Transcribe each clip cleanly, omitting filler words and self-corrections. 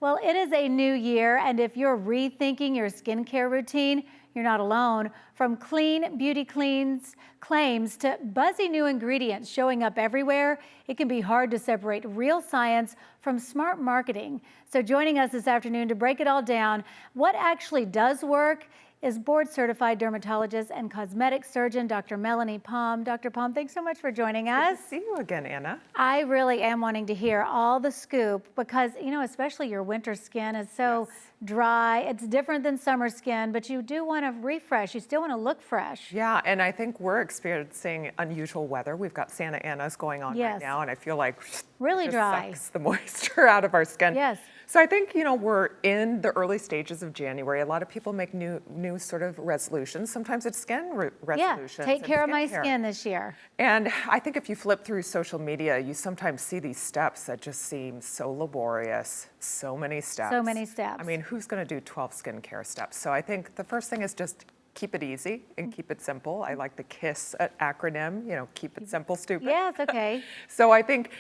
Well, it is a new year, and if you're rethinking your skincare routine, you're not alone. From clean beauty cleans claims to buzzy new ingredients showing up everywhere, it can be hard to separate real science from smart marketing. So joining us this afternoon to break it all down, what actually does work is board certified dermatologist and cosmetic surgeon, Dr. Melanie Palm. Dr. Palm, thanks so much for joining us. Good to see you again, Anna. I really am wanting to hear all the scoop because, especially your winter skin is so dry. It's different than summer skin, but you do want to refresh. You still want to look fresh. Yeah, and I think we're experiencing unusual weather. We've got Santa Ana's going on right now, and I feel like really it just dry. sucks the moisture out of our skin. Yes. So I think, we're in the early stages of January. A lot of people make new sort of resolutions. Sometimes it's skin resolutions. Yeah, take care of my skincare. skin this year. And I think if you flip through social media, you sometimes see these steps that just seem so laborious, so many steps. So many steps. I mean, who's going to do 12 skincare steps? So I think the first thing is just keep it easy and keep it simple. I like the KISS acronym, keep it simple, stupid. Yeah, it's okay. So I think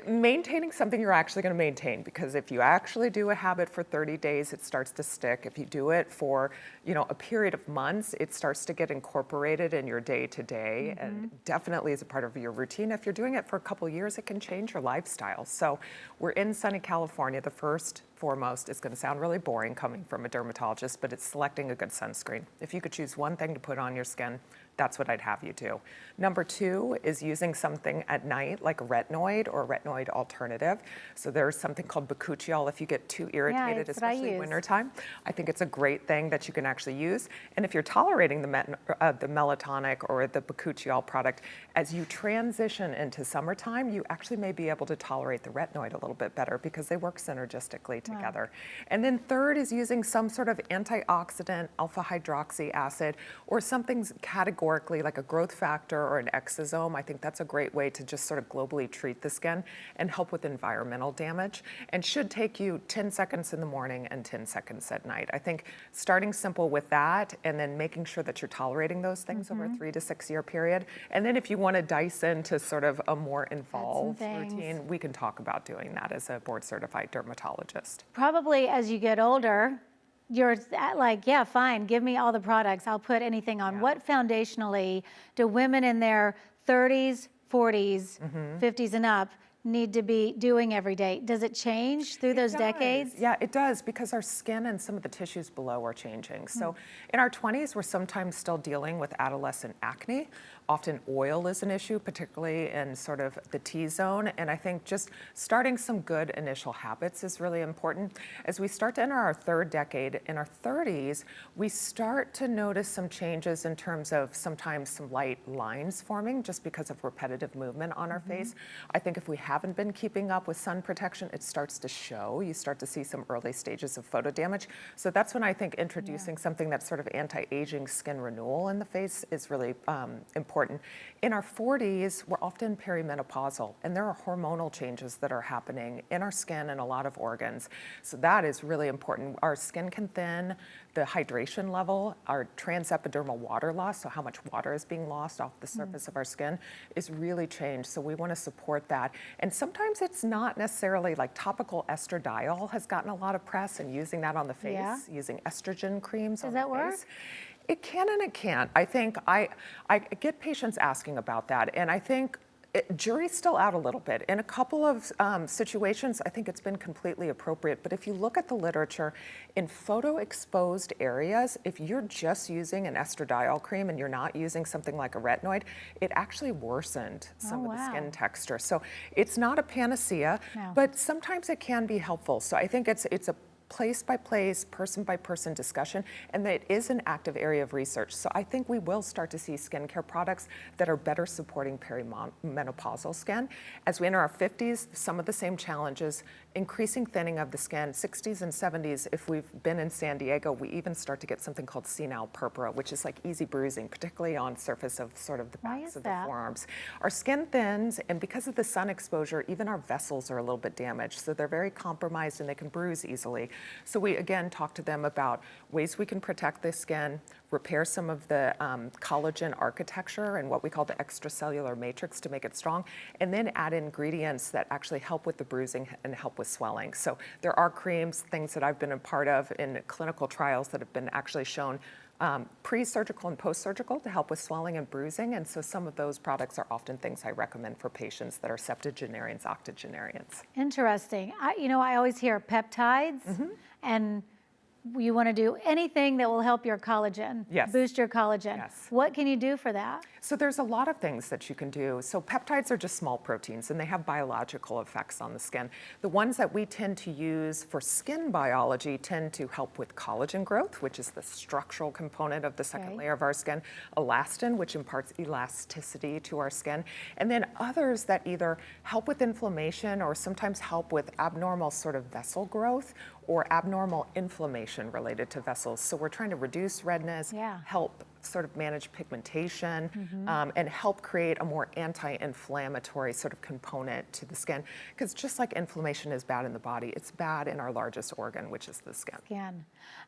maintaining something you're actually going to maintain, because if you actually do a habit for 30 days, it starts to stick. If you do it for, a period of months, it starts to get incorporated in your day-to-day and definitely is a part of your routine. If you're doing it for a couple years, it can change your lifestyle. So we're in sunny California. The first foremost is going to sound really boring coming from a dermatologist, but it's selecting a good sunscreen. If you could choose one thing to put on your skin, that's what I'd have you do. Number two is using something at night like a retinoid or a retinoid alternative. So there's something called bakuchiol if you get too irritated, especially wintertime. I think it's a great thing that you can actually use. And if you're tolerating the melatonin or the bakuchiol product, as you transition into summertime, you actually may be able to tolerate the retinoid a little bit better because they work synergistically together. And then third is using some sort of antioxidant, alpha hydroxy acid, or something categorically like a growth factor or an exosome. I think that's a great way to just sort of globally treat the skin and help with environmental damage, and should take you 10 seconds in the morning and 10 seconds at night. I think starting simple with that and then making sure that you're tolerating those things over a 3 to 6 year period. And then if you want to dice into sort of a more involved routine, we can talk about doing that as a board certified dermatologist. Probably as you get older, you're like, yeah, fine, give me all the products. I'll put anything on. What foundationally do women in their 30s, 40s, 50s and up need to be doing every day? Does it change through those decades? Yeah, it does, because our skin and some of the tissues below are changing. So in our 20s, we're sometimes still dealing with adolescent acne. Often oil is an issue, particularly in sort of the T-zone. And I think just starting some good initial habits is really important. As we start to enter our third decade, in our 30s, we start to notice some changes in terms of sometimes some light lines forming just because of repetitive movement on our face. I think if we haven't been keeping up with sun protection, it starts to show. You start to see some early stages of photo damage. So that's when I think introducing something that's sort of anti-aging skin renewal in the face is really important. In our 40s, we're often perimenopausal, and there are hormonal changes that are happening in our skin and a lot of organs. So that is really important. Our skin can thin, the hydration level, our transepidermal water loss, so how much water is being lost off the surface of our skin, is really changed. So we want to support that. And sometimes it's not necessarily like topical estradiol has gotten a lot of press, and using that on the face, using estrogen creams on the face. Does that work? It can and it can't. I think I get patients asking about that, and I think jury's still out a little bit. In a couple of situations, I think it's been completely appropriate, but if you look at the literature, in photo-exposed areas, if you're just using an estradiol cream and you're not using something like a retinoid, it actually worsened some of the skin texture. So it's not a panacea, but sometimes it can be helpful. So I think it's a place-by-place, person-by-person discussion, and that it is an active area of research. So I think we will start to see skincare products that are better supporting perimenopausal skin. As we enter our 50s, some of the same challenges, increasing thinning of the skin. 60s and 70s, if we've been in San Diego, we even start to get something called senile purpura, which is like easy bruising, particularly on surface of sort of the backs of the forearms. Our skin thins, and because of the sun exposure, even our vessels are a little bit damaged. So they're very compromised and they can bruise easily. So we again talk to them about ways we can protect the skin, repair some of the collagen architecture and what we call the extracellular matrix to make it strong, and then add ingredients that actually help with the bruising and help with swelling. So there are creams, things that I've been a part of in clinical trials that have been actually shown pre-surgical and post-surgical to help with swelling and bruising. And so some of those products are often things I recommend for patients that are septuagenarians, octogenarians. Interesting. I always hear peptides, and you want to do anything that will help your collagen, Yes. boost your collagen. Yes. What can you do for that? So there's a lot of things that you can do. So peptides are just small proteins and they have biological effects on the skin. The ones that we tend to use for skin biology tend to help with collagen growth, which is the structural component of the second layer of our skin, elastin, which imparts elasticity to our skin, and then others that either help with inflammation or sometimes help with abnormal sort of vessel growth or abnormal inflammation related to vessels. So we're trying to reduce redness, help sort of manage pigmentation, and help create a more anti-inflammatory sort of component to the skin. Because just like inflammation is bad in the body, it's bad in our largest organ, which is the skin.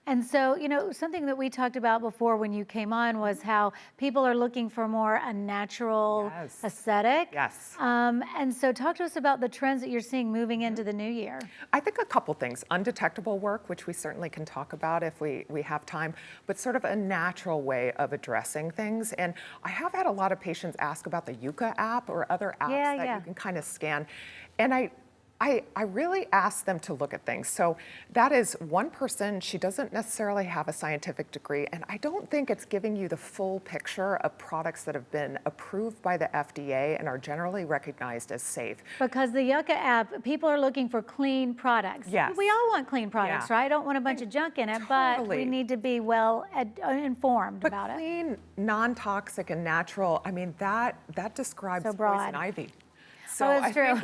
And so, something that we talked about before when you came on was how people are looking for more a natural aesthetic. Yes. And so talk to us about the trends that you're seeing moving into the new year. I think a couple things. Undetectable work, which we certainly can talk about if we have time, but sort of a natural way of addressing things. And I have had a lot of patients ask about the Yucca app or other apps that you can kind of scan. And I really ask them to look at things. So that is one person, she doesn't necessarily have a scientific degree, and I don't think it's giving you the full picture of products that have been approved by the FDA and are generally recognized as safe. Because the Yucca app, people are looking for clean products. Yes. We all want clean products, right? I don't want a bunch of junk in it, but we need to be well informed about it. Clean, non-toxic, and natural, I mean, that describes poison ivy. So that's true.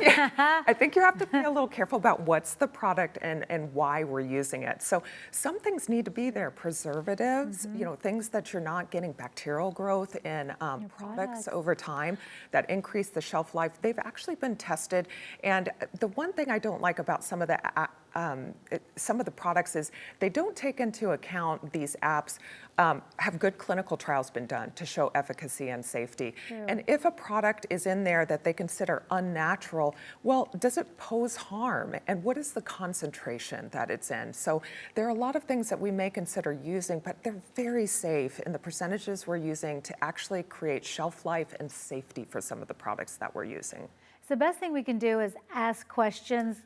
I think you have to be a little careful about what's the product and why we're using it. So some things need to be there. Preservatives, things that you're not getting bacterial growth in products over time that increase the shelf life. They've actually been tested. And the one thing I don't like about some of the products is they don't take into account these apps have good clinical trials been done to show efficacy and safety. And if a product is in there that they consider unnatural, well, does it pose harm? And what is the concentration that it's in? So there are a lot of things that we may consider using, but they're very safe in the percentages we're using to actually create shelf life and safety for some of the products that we're using. So the best thing we can do is ask questions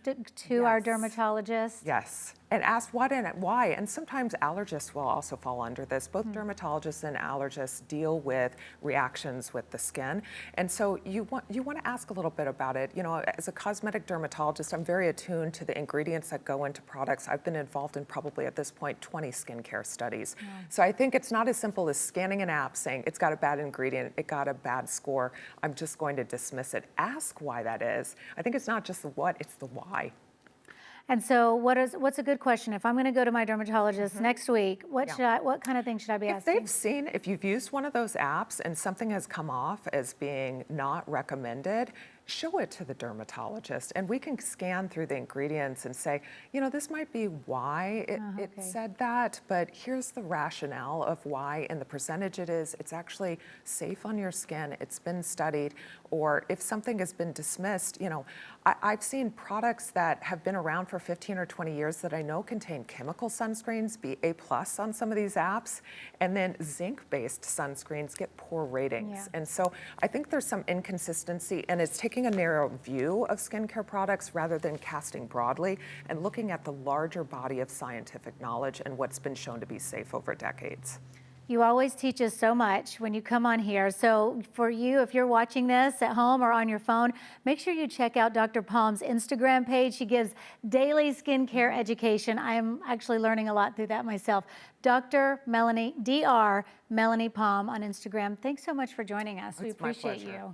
to our dermatologist. Yes, and ask what and why. And sometimes allergists will also fall under this. Both dermatologists and allergists deal with reactions with the skin. And so you want to ask a little bit about it. As a cosmetic dermatologist, I'm very attuned to the ingredients that go into products. I've been involved in probably at this point 20 skincare studies. So I think it's not as simple as scanning an app saying it's got a bad ingredient, it got a bad score, I'm just going to dismiss it. Ask why that is. I think it's not just the what, it's the why. And so what's a good question? If I'm going to go to my dermatologist next week, what kind of things should I be asking? If you've used one of those apps and something has come off as being not recommended, show it to the dermatologist and we can scan through the ingredients and say, this might be why it said that, but here's the rationale of why and the percentage it's actually safe on your skin, it's been studied, or if something has been dismissed, I've seen products that have been around for 15 or 20 years that I know contain chemical sunscreens be A+ on some of these apps, and then zinc-based sunscreens get poor ratings. And so I think there's some inconsistency, and it's taking a narrow view of skincare products rather than casting broadly and looking at the larger body of scientific knowledge and what's been shown to be safe over decades. You always teach us so much when you come on here. So for you, if you're watching this at home or on your phone, make sure you check out Dr. Palm's Instagram page. She gives daily skincare education. I'm actually learning a lot through that myself. Dr. Melanie, Dr. Melanie Palm on Instagram. Thanks so much for joining us. We appreciate you.